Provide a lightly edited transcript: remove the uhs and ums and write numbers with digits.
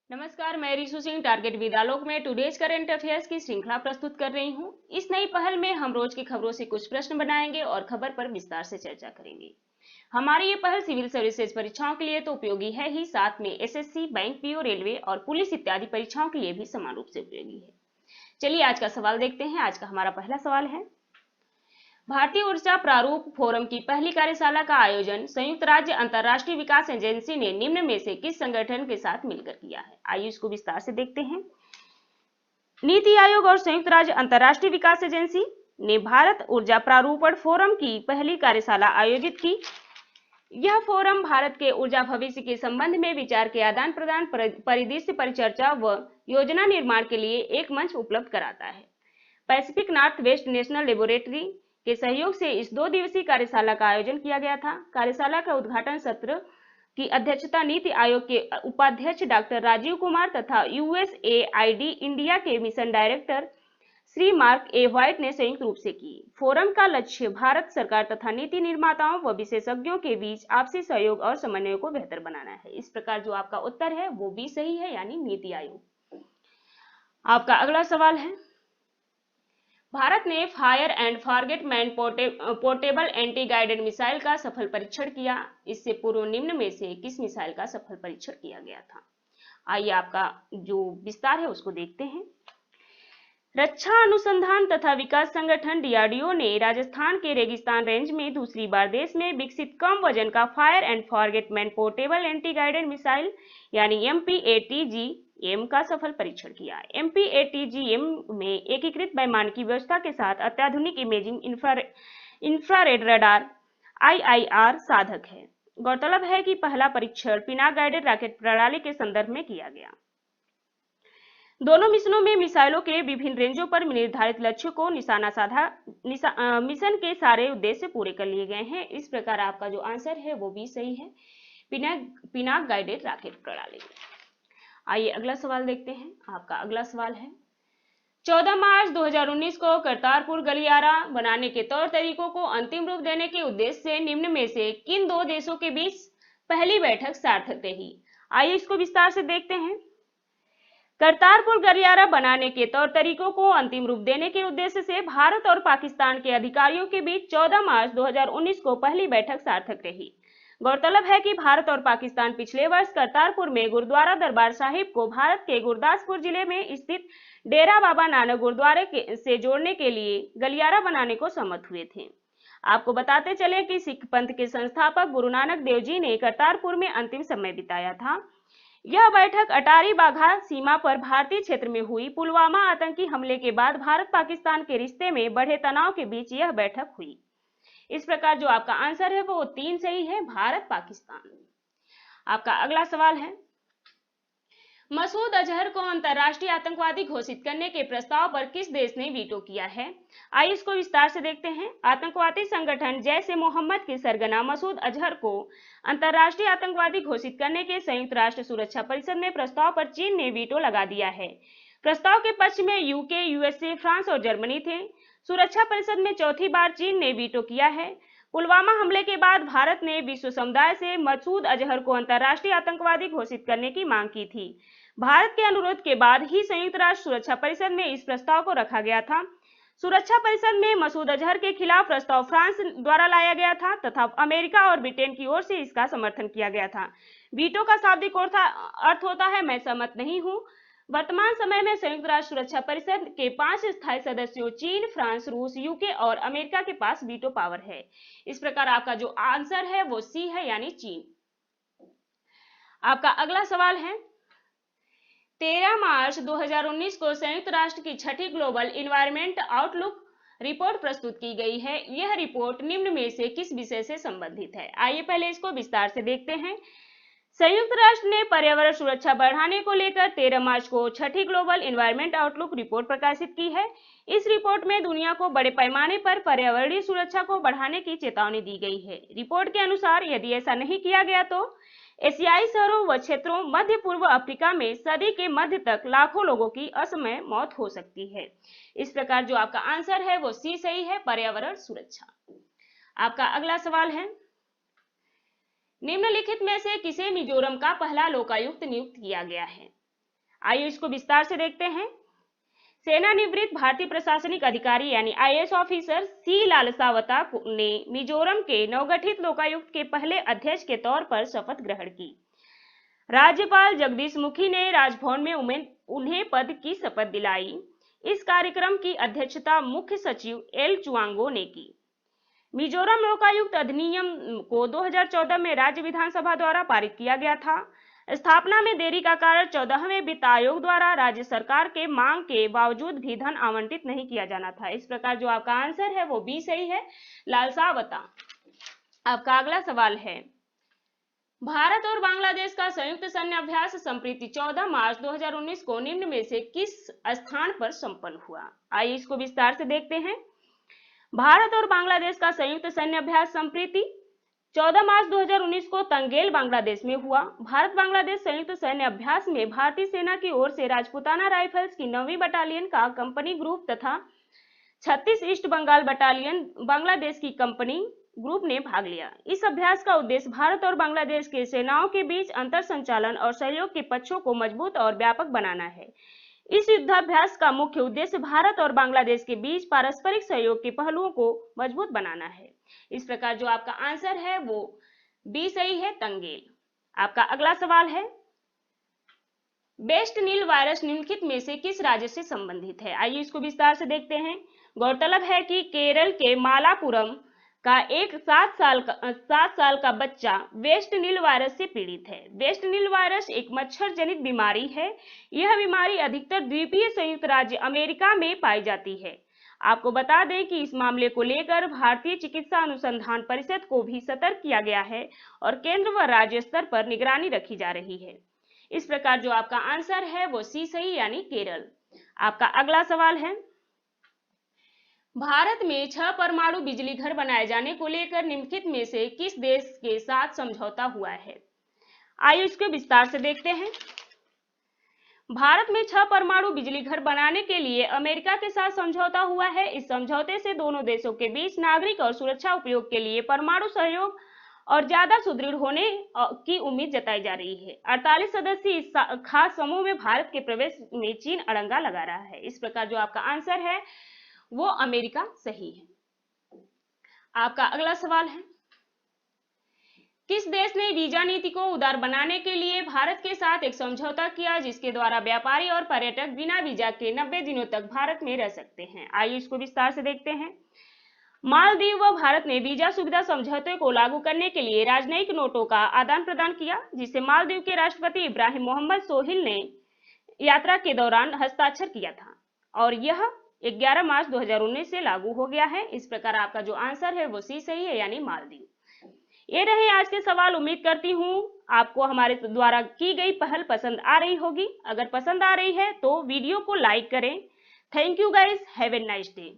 नमस्कार, मैं Rishu Singh target with आलोक में टुडेज करंट अफेयर्स की श्रृंखला प्रस्तुत कर रही हूं। इस नई पहल में हम रोज की खबरों से कुछ प्रश्न बनाएंगे और खबर पर विस्तार से चर्चा करेंगे। हमारी ये पहल सिविल सर्विसेज परीक्षाओं के लिए तो उपयोगी है ही, साथ में एसएससी, बैंक पीओ, रेलवे और पुलिस इत्यादि परीक्षाओं के लिए भी समान रूप से उपयोगी है। चलिए आज का सवाल देखते हैं। आज का हमारा पहला सवाल है, भारतीय ऊर्जा प्रारूप फोरम की पहली कार्यशाला का आयोजन संयुक्त राज्य अंतर्राष्ट्रीय विकास एजेंसी ने निम्न में से किस संगठन के साथ मिलकर किया है? आइए इसको विस्तार से देखते हैं। नीति आयोग और संयुक्त राज्य अंतर्राष्ट्रीय विकास एजेंसी ने भारत ऊर्जा प्रारूपण फोरम की पहली कार्यशाला आयोजित की। यह फोरम भारत के ऊर्जा भविष्य के संबंध में विचार के आदान प्रदान, परिदृश्य परिचर्चा व योजना निर्माण के लिए एक मंच उपलब्ध कराता है। Pacific north west national laboratory के सहयोग से इस 2 दिवसीय कार्यशाला का आयोजन किया गया था। कार्यशाला का उद्घाटन सत्र की अध्यक्षता नीति आयोग के उपाध्यक्ष डॉक्टर राजीव कुमार तथा यूएसएआईडी इंडिया के mission director Shri mark a white ने संयुक्त रूप से की। फोरम का लक्ष्य भारत सरकार तथा नीति निर्माताओं व विशेषज्ञों के बीच आपसी सहयोग और समन्वय को बेहतर बनाना है। इस प्रकार जो आपका उत्तर है वो भी सही है, यानी नीति आयोग। आपका अगला सवाल है, भारत ने fire and forget man portable anti guided missile का सफल परीक्षण किया। इससे पूर्व निम्न में से किस मिसाइल का सफल परीक्षण किया गया था? आइए आपका जो विस्तार है उसको देखते हैं। रक्षा अनुसंधान तथा विकास संगठन डीआरडीओ ने राजस्थान के रेगिस्तान रेंज में दूसरी बार देश में विकसित कम वजन का fire and forget man portable anti guided missile यानी MPATGM का सफल परीक्षण किया। MPATGM में एकीकृत वैमानिकी व्यवस्था के साथ अत्याधुनिक इमेजिंग इंफ्रारेड रडार IIR साधक है। गौरतलब है कि पहला परीक्षण पिनाक गाइडेड रॉकेट प्रणाली के संदर्भ में किया गया। दोनों मिशनों में मिसाइलों के विभिन्न रेंजों पर निर्धारित लक्ष्यों को निशाना साधा। मिशन के सारे उद्देश्य पूरे कर लिए गए हैं। इस प्रकार आपका जो आंसर है वो भी सही है, पिनाक गाइडेड रॉकेट प्रणाली। आइए अगला सवाल देखते हैं। आपका अगला सवाल है, 14 मार्च 2019 को करतारपुर गलियारा बनाने के तौर तरीकों को अंतिम रूप देने के उद्देश्य से निम्न में से किन 2 देशों के बीच पहली बैठक सार्थक रही? आइए इसको विस्तार से देखते हैं। करतारपुर गलियारा बनाने के तौर तरीकों को अंतिम रूप देने के उद्देश्य से भारत और पाकिस्तान के अधिकारियों के बीच 14 मार्च 2019 को पहली बैठक सार्थक रही। गौरतलब है कि भारत और पाकिस्तान पिछले वर्ष करतारपुर में गुरुद्वारा दरबार साहिब को भारत के गुरदासपुर जिले में स्थित डेरा बाबा नानक गुरुद्वारे से जोड़ने के लिए गलियारा बनाने को सहमत हुए थे। आपको बताते चले कि सिख पंथ के संस्थापक गुरु नानक देव जी ने करतारपुर में अंतिम समय बिताया था। यह बैठक अटारी वाघा सीमा पर भारतीय क्षेत्र में हुई पुलवामा आतंकी हमले के बाद भारत पाकिस्तान के रिश्ते में बढ़े तनाव के बीच यह बैठक हुई। इस प्रकार जो आपका आंसर है वो 3 सही है, भारत पाकिस्तान। आपका अगला सवाल है, मसूद अजहर को अंतर्राष्ट्रीय आतंकवादी घोषित करने के प्रस्ताव पर किस देश ने वीटो किया है? आइए इसको विस्तार से देखते हैं। आतंकवादी संगठन जैश ए मोहम्मद के सरगना मसूद अजहर को अंतर्राष्ट्रीय आतंकवादी घोषित करने के संयुक्त राष्ट्र सुरक्षा परिषद में प्रस्ताव पर चीन ने वीटो लगा दिया है। प्रस्ताव के पक्ष में यूके, यूएसए, फ्रांस और जर्मनी थे। सुरक्षा परिषद में चौथी बार चीन ने वीटो किया है। पुलवामा हमले के बाद भारत ने विश्व समुदाय से मसूद अजहर को अंतर्राष्ट्रीय आतंकवादी घोषित करने की मांग की थी। भारत के अनुरोध के बाद ही संयुक्त राष्ट्र सुरक्षा परिषद में इस प्रस्ताव को रखा गया था। सुरक्षा परिषद में मसूद अजहर के खिलाफ प्रस्ताव फ्रांस द्वारा लाया गया था तथा अमेरिका और ब्रिटेन की ओर से इसका समर्थन किया गया था। वीटो का शाब्दिक अर्थ होता है मैं सहमत नहीं हूं। वर्तमान समय में संयुक्त राष्ट्र सुरक्षा परिषद के 5 स्थायी सदस्यों चीन, फ्रांस, रूस, यूके और अमेरिका के पास वीटो पावर है। इस प्रकार आपका जो आंसर है वो सी है, यानी चीन। आपका अगला सवाल है, 13 मार्च 2019 को संयुक्त राष्ट्र की 6ठी ग्लोबल इन्वायरमेंट आउटलुक रिपोर्ट प्रस्तुत की गई है। यह रिपोर्ट निम्न में से किस विषय से संबंधित है? आइए पहले इसको विस्तार से देखते हैं। संयुक्त राष्ट्र ने पर्यावरण सुरक्षा बढ़ाने को लेकर 13 मार्च को 6ठी ग्लोबल इन्वायरमेंट आउटलुक रिपोर्ट प्रकाशित की है। इस रिपोर्ट में दुनिया को बड़े पैमाने पर पर्यावरणीय सुरक्षा को बढ़ाने की चेतावनी दी गई है। रिपोर्ट के अनुसार यदि ऐसा नहीं किया गया तो एशियाई शहरों व क्षेत्रों मध्य पूर्व अफ्रीका में सदी के मध्य तक लाखों लोगों की असमय मौत हो सकती है। इस प्रकार जो आपका आंसर है वो सी सही है, पर्यावरण सुरक्षा। आपका अगला सवाल है, निम्नलिखित में से किसे मिजोरम का पहला लोकायुक्त नियुक्त किया गया है? आइए इसको विस्तार से देखते हैं। सेवानिवृत्त भारतीय प्रशासनिक अधिकारी यानी आईएएस ऑफिसर सी लालसावता ने मिजोरम के नवगठित लोकायुक्त के पहले अध्यक्ष के तौर पर शपथ ग्रहण की। राज्यपाल जगदीश मुखी ने राजभवन में उन्हें पद की शपथ दिलाई। इस कार्यक्रम की अध्यक्षता मुख्य सचिव एल चुआंगो ने की। मिजोरम लोकायुक्त अधिनियम को 2014 में राज्य विधानसभा द्वारा पारित किया गया था। स्थापना में देरी का कारण 14वें वित्त आयोग द्वारा राज्य सरकार के मांग के बावजूद भी धन आवंटित नहीं किया जाना था। इस प्रकार जो आपका आंसर है वो बी सही है, लालसावता। आपका अगला सवाल है, भारत और बांग्लादेश का संयुक्त सैन्य अभ्यास संप्रीति 14 मार्च 2019 को निम्न में से किस स्थान पर संपन्न हुआ? आइए इसको विस्तार से देखते हैं। भारत और बांग्लादेश का संयुक्त सैन्य अभ्यास संप्रीति 14 मार्च 2019 को तंगेल बांग्लादेश में हुआ। भारत बांग्लादेश संयुक्त सैन्य अभ्यास में भारतीय सेना की ओर से राजपूताना राइफल्स की 9वीं बटालियन का कंपनी ग्रुप तथा 36 ईस्ट बंगाल बटालियन बांग्लादेश की कंपनी ग्रुप ने भाग लिया। इस अभ्यास का उद्देश्य भारत और बांग्लादेश के सेनाओं के बीच अंतर संचालन और सहयोग के पक्षों को मजबूत और व्यापक बनाना है। इस युद्धाभ्यास का मुख्य उद्देश्य भारत और बांग्लादेश के बीच पारस्परिक सहयोग के पहलुओं को मजबूत बनाना है। इस प्रकार जो आपका आंसर है वो बी सही है, तंगेल। आपका अगला सवाल है, वेस्ट नील वायरस निम्नलिखित में से किस राज्य से संबंधित है? आइए इसको विस्तार से देखते हैं। गौरतलब है कि केरल के मालापुरम का एक 7 साल का बच्चा वेस्ट नील वायरस से पीड़ित है। वेस्ट नील वायरस एक मच्छर जनित बीमारी है। यह बीमारी अधिकतर द्वीपीय संयुक्त राज्य अमेरिका में पाई जाती है। आपको बता दें कि इस मामले को लेकर भारतीय चिकित्सा अनुसंधान परिषद को भी सतर्क किया गया है और केंद्र व राज्य स्तर पर निगरानी रखी जा रही है। इस प्रकार जो आपका आंसर है वो सी सही यानी केरल। आपका अगला सवाल है, भारत में 6 परमाणु बिजली घर बनाए जाने को लेकर निम्नलिखित में से किस देश के साथ समझौता हुआ है? आइए इसको विस्तार से देखते हैं। भारत में 6 परमाणु बिजली घर बनाने के लिए अमेरिका के साथ समझौता हुआ है। इस समझौते से दोनों देशों के बीच नागरिक और सुरक्षा उपयोग के लिए परमाणु सहयोग और ज्यादा सुदृढ़ होने की उम्मीद जताई जा रही है। 48 सदस्यीय इस खास समूह में भारत के प्रवेश में चीन अड़ंगा लगा रहा है। इस प्रकार जो आपका आंसर है वो अमेरिका सही है। आपका अगला सवाल है, किस देश ने वीजा नीति को उदार बनाने के लिए भारत के साथ एक समझौता किया जिसके द्वारा व्यापारी और पर्यटक बिना वीजा के 90 दिनों तक भारत में रह सकते हैं? आइए इसको विस्तार से देखते हैं। मालदीव व भारत ने वीजा सुविधा समझौते को लागू करने के लिए राजनयिक नोटों का आदान प्रदान किया, जिसे मालदीव के राष्ट्रपति इब्राहिम मोहम्मद सोहिल ने यात्रा के दौरान हस्ताक्षर किया था और यह 11 मार्च 2019 से लागू हो गया है। इस प्रकार आपका जो आंसर है वो सी सही है यानी मालदीव। ये रहे आज के सवाल। उम्मीद करती हूँ आपको हमारे द्वारा की गई पहल पसंद आ रही होगी। अगर पसंद आ रही है तो वीडियो को लाइक करें। Thank you guys, have a nice day.